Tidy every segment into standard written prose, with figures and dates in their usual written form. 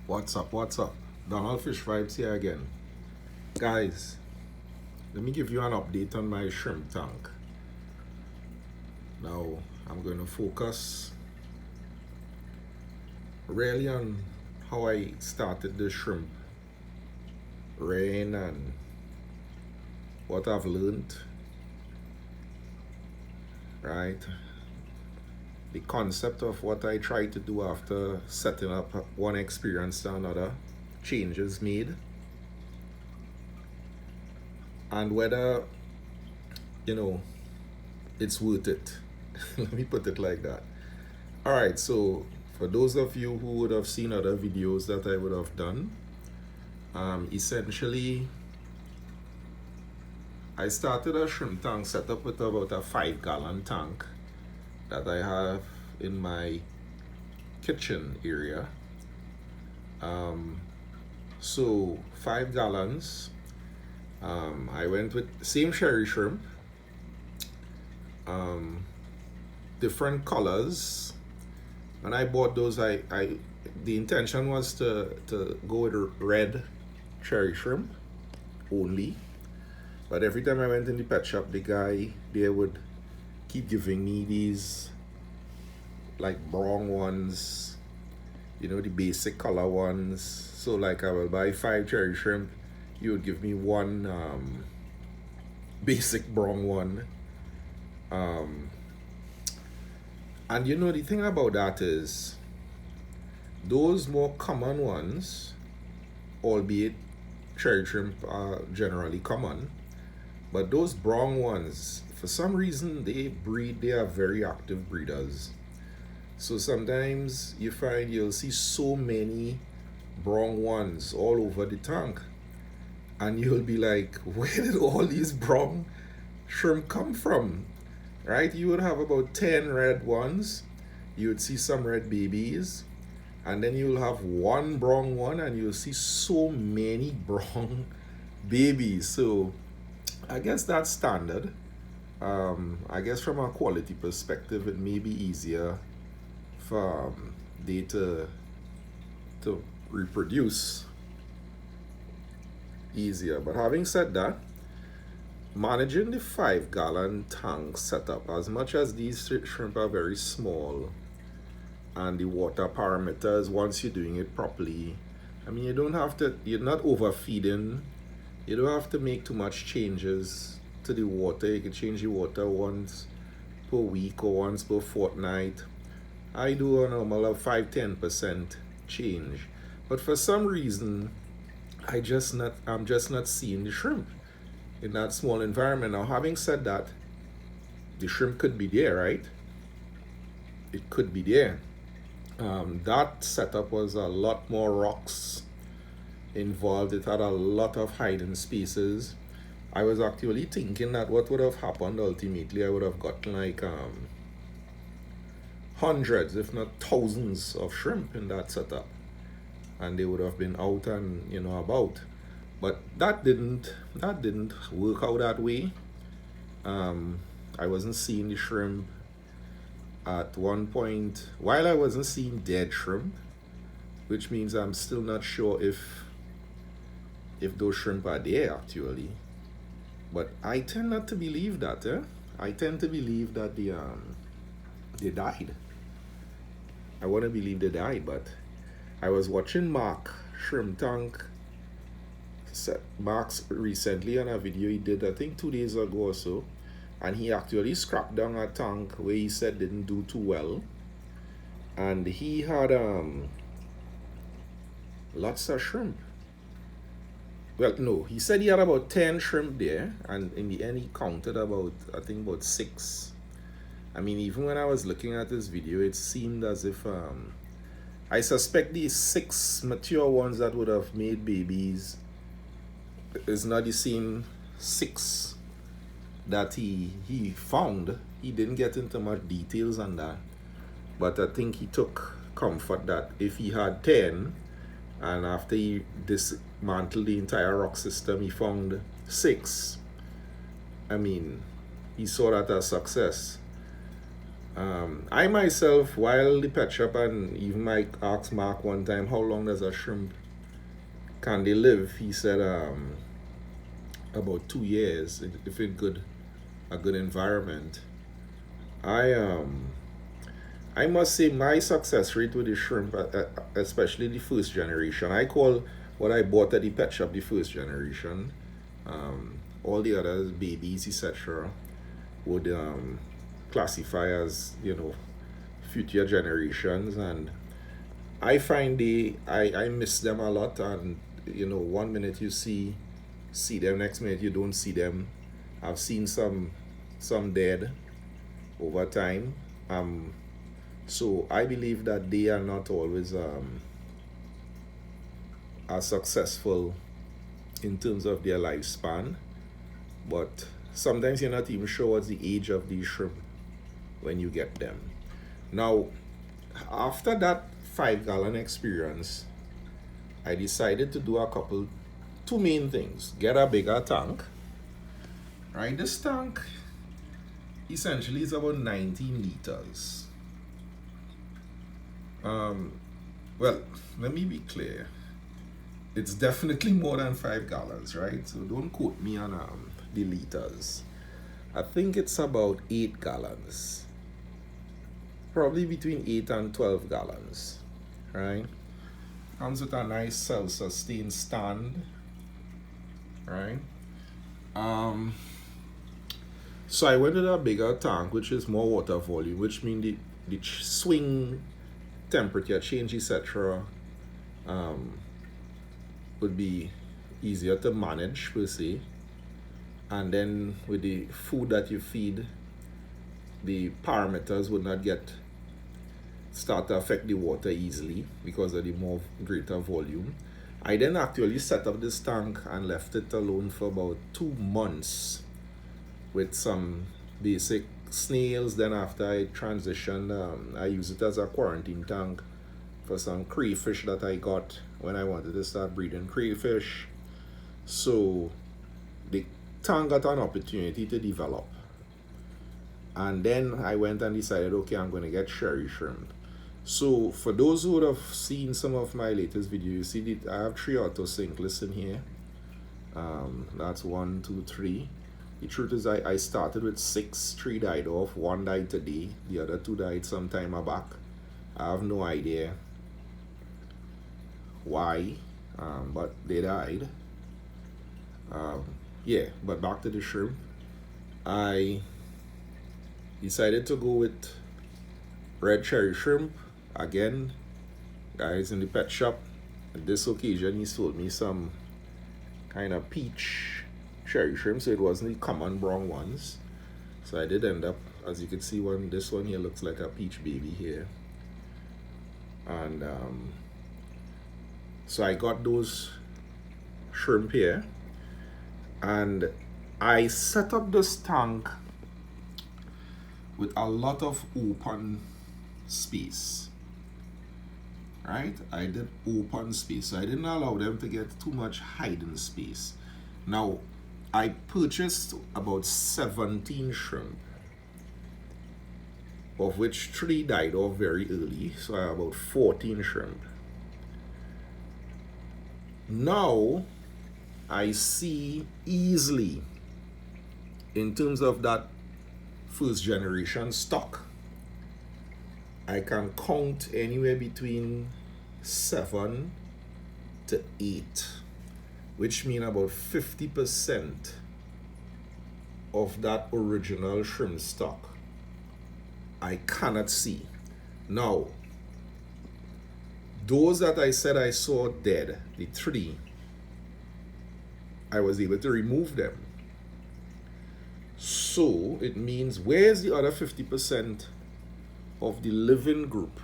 What's up? What's up? Donald Fish Vibes here again. Guys, let me give you an update on my shrimp tank. Now, I'm going to focus really on how I started the shrimp rearing and what I've learned, right? The concept of what I try to do after setting up one experience to another, changes made, and whether, it's worth it. Let me put it like that. All right, so for those of you who would have seen other videos that I would have done, essentially, I started a shrimp tank setup with about a 5-gallon tank that I have in my kitchen area. So 5 gallons. I went with same cherry shrimp, different colors. When I bought those, the intention was to go with red cherry shrimp only. But every time I went in the pet shop, the guy there would keep giving me these like brown ones, the basic color ones. So like I will buy 5 cherry shrimp, you would give me one basic brown one. And the thing about that is, those more common ones, albeit cherry shrimp are generally common, but those brown ones, for some reason, they are very active breeders. So sometimes you find you'll see so many brown ones all over the tank, and you'll be like, where did all these brown shrimp come from? Right? You would have about 10 red ones, you would see some red babies, and then you'll have one brown one and you'll see so many brown babies. So I guess that's standard. I guess from a quality perspective, it may be easier for they to reproduce easier. But having said that, managing the 5-gallon tank setup, as much as these shrimp are very small, and the water parameters, once you're doing it properly, I mean, you're not overfeeding, you don't have to make too much changes to the water. You can change the water once per week or once per fortnight. I do a normal of 5-10% change, but for some reason I'm just not seeing the shrimp in that small environment. Now, having said that, the shrimp could be there, right? It could be there. That setup was a lot more rocks involved. It had a lot of hiding spaces. I was actually thinking that what would have happened ultimately, I would have gotten like hundreds, if not thousands, of shrimp in that setup, and they would have been out and about. But that didn't work out that way. I wasn't seeing the shrimp. At one point, while I wasn't seeing dead shrimp, which means I'm still not sure if those shrimp are there actually. But I tend not to believe that. I tend to believe that they died. I want to believe they died, but I was watching Mark Shrimp Tank. Mark's recently on a video he did, I think 2 days ago or so, and he actually scrapped down a tank where he said didn't do too well, and he had lots of shrimp. Well, no, he said he had about 10 shrimp there, and in the end he counted about 6. I mean, even when I was looking at this video, it seemed as if I suspect these 6 mature ones that would have made babies is not the same 6 that he found. He didn't get into much details on that, but I think he took comfort that if he had 10, and after he dismantled the entire rock system, he found 6, I mean, he saw that as success. I myself, while the pet shop, and even I asked Mark one time, how long does a shrimp can they live? He said about 2 years if in a good environment. I I must say my success rate with the shrimp, especially the first generation. I call what I bought at the pet shop the first generation. All the others, babies, etc., would classify as future generations, and I find I miss them a lot. And 1 minute you see them, next minute you don't see them. I've seen some dead over time. So I believe that they are not always as successful in terms of their lifespan, but sometimes you're not even sure what's the age of these shrimp when you get them. Now, after that 5 gallon experience, I decided to do two main things. Get a bigger tank, right? This tank essentially is about 19 liters. Well, let me be clear. It's definitely more than 5 gallons, right? So don't quote me on the liters. I think it's about 8 gallons. Probably between 8 and 12 gallons, right? Comes with a nice self-sustained stand, right? So I went with a bigger tank, which is more water volume, which means the swing temperature change, etc., would be easier to manage per se. And then with the food that you feed, the parameters would not start to affect the water easily because of the more greater volume. I then actually set up this tank and left it alone for about 2 months with some basic snails. Then after I transitioned, I use it as a quarantine tank for some crayfish that I got when I wanted to start breeding crayfish. So the tank got an opportunity to develop. And then I went and decided, okay, I'm going to get sherry shrimp. So for those who would have seen some of my latest videos, you see that I have 3 autosynclists in here. That's 1, 2, 3. The truth is I started with 6, 3 died off, 1 died today, the other 2 died some time back. I have no idea why, but they died. Yeah, but back to the shrimp. I decided to go with red cherry shrimp. Again, guys in the pet shop, on this occasion he sold me some kind of peach cherry shrimp, so it wasn't the common brown ones. So I did end up, as you can see, this one here looks like a peach baby here. And so I got those shrimp here, and I set up this tank with a lot of open space, right? I did open space, so I didn't allow them to get too much hiding space. Now, I purchased about 17 shrimp, of which 3 died off very early, so I have about 14 shrimp. Now, I see easily, in terms of that first generation stock, I can count anywhere between 7 to 8, which means about 50% of that original shrimp stock I cannot see. Now, those that I said I saw dead, the 3, I was able to remove them. So it means, where's the other 50% of the living group?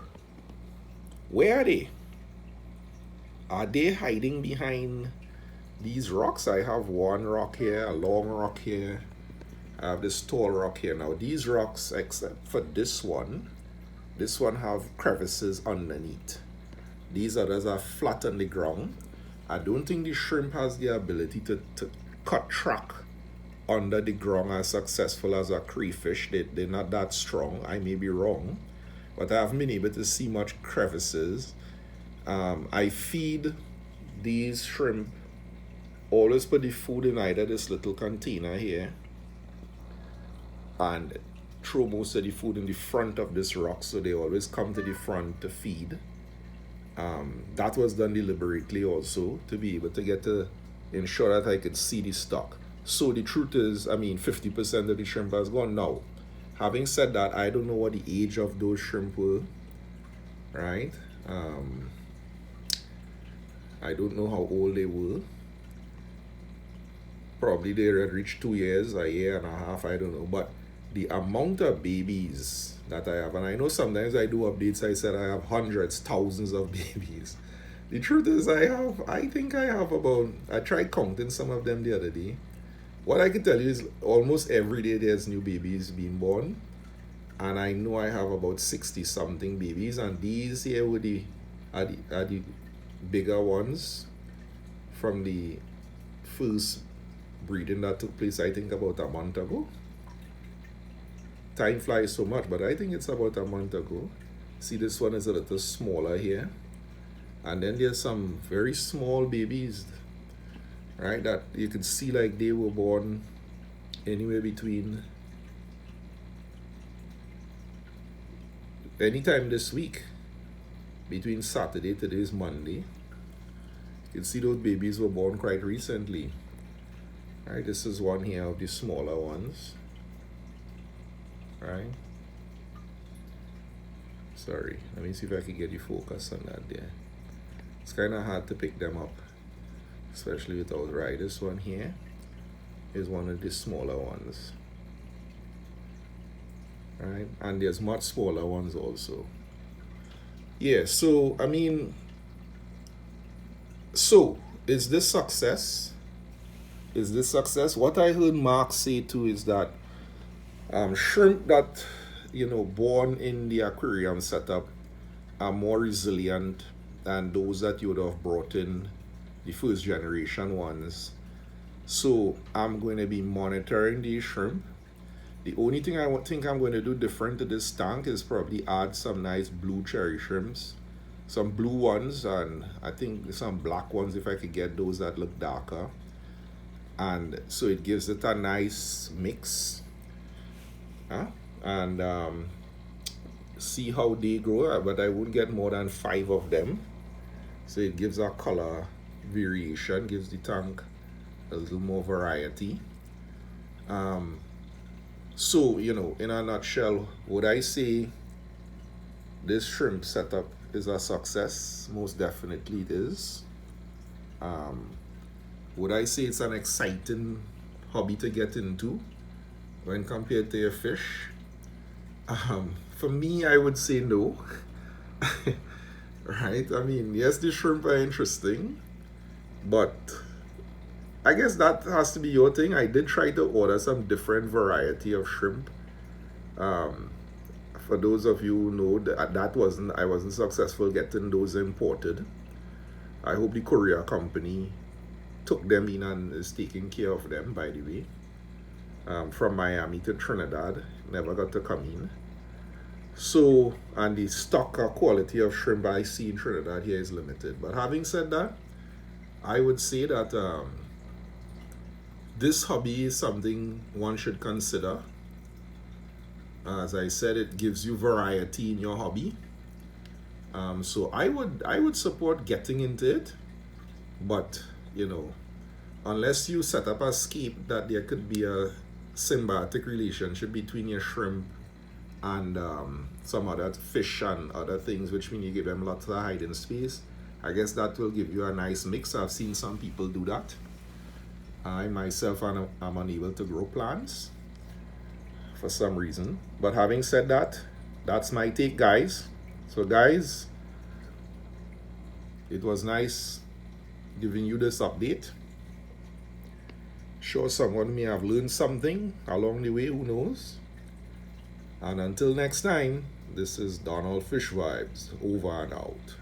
Where are they? Are they hiding behind these rocks? I have one rock here, a long rock here. I have this tall rock here. Now these rocks, except for this one have crevices underneath. These others are flat on the ground. I don't think the shrimp has the ability to cut track under the ground as successful as a crayfish. They're not that strong. I may be wrong, but I haven't been able to see much crevices. I feed these shrimp, always put the food in either this little container here and throw most of the food in the front of this rock, so they always come to the front to feed. That was done deliberately also to be able to get to ensure that I could see the stock. So the truth is, I mean, 50% of the shrimp has gone now. Having said that, I don't know what the age of those shrimp were, right? I don't know how old they were. Probably they had reached 2 years, a year and a half, I don't know. But the amount of babies that I have, and I know sometimes I do updates, I said I have hundreds, thousands of babies. The truth is I think I have about, I tried counting some of them the other day. What I can tell you is almost every day there's new babies being born. And I know I have about 60 something babies, and these here were are the bigger ones from the first breeding that took place, I think, about a month ago. Time flies so much, but I think it's about a month ago. See, this one is a little smaller here. And then there's some very small babies, right, that you can see like they were born anywhere between anytime this week, between Saturday, today is Monday. You can see those babies were born quite recently. Right, this is one here of the smaller ones. Right. Sorry, let me see if I can get the focus on that there. It's kind of hard to pick them up, especially without right. This one here is one of the smaller ones. Right, and there's much smaller ones also. Yeah, so I mean, so is this success? Is this success? What I heard Mark say too is that shrimp that, you know, born in the aquarium setup are more resilient than those that you would have brought in the first generation ones. So I'm going to be monitoring these shrimp. The only thing I think I'm going to do different to this tank is probably add some nice blue cherry shrimps, some blue ones, and I think some black ones if I could get those that look darker. And so it gives it a nice mix. And see how they grow, but I wouldn't get more than 5 of them. So it gives a color variation, gives the tank a little more variety. So, you know, in a nutshell, would I say this shrimp setup is a success? Most definitely it is. Would I say it's an exciting hobby to get into when compared to your fish? For me, I would say no. Right? I mean, yes, the shrimp are interesting, but I guess that has to be your thing. I did try to order some different variety of shrimp. For those of you who know that I wasn't successful getting those imported. I hope the courier company took them in and is taking care of them, by the way. From Miami to Trinidad, never got to come in. So, and the stock quality of shrimp I see in Trinidad here is limited. But having said that, I would say that this hobby is something one should consider. As I said, it gives you variety in your hobby. So I would support getting into it, but you know, unless you set up a scape that there could be a symbiotic relationship between your shrimp and some other fish and other things, which means you give them lots of hiding space. I guess that will give you a nice mix. I've seen some people do that. I myself am unable to grow plants for some reason. But having said that, that's my take, guys. So guys, it was nice giving you this update. Sure, someone may have learned something along the way, who knows? And until next time, this is Donald Fish Vibes, over and out.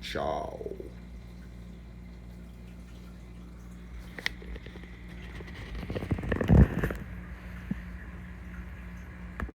Ciao.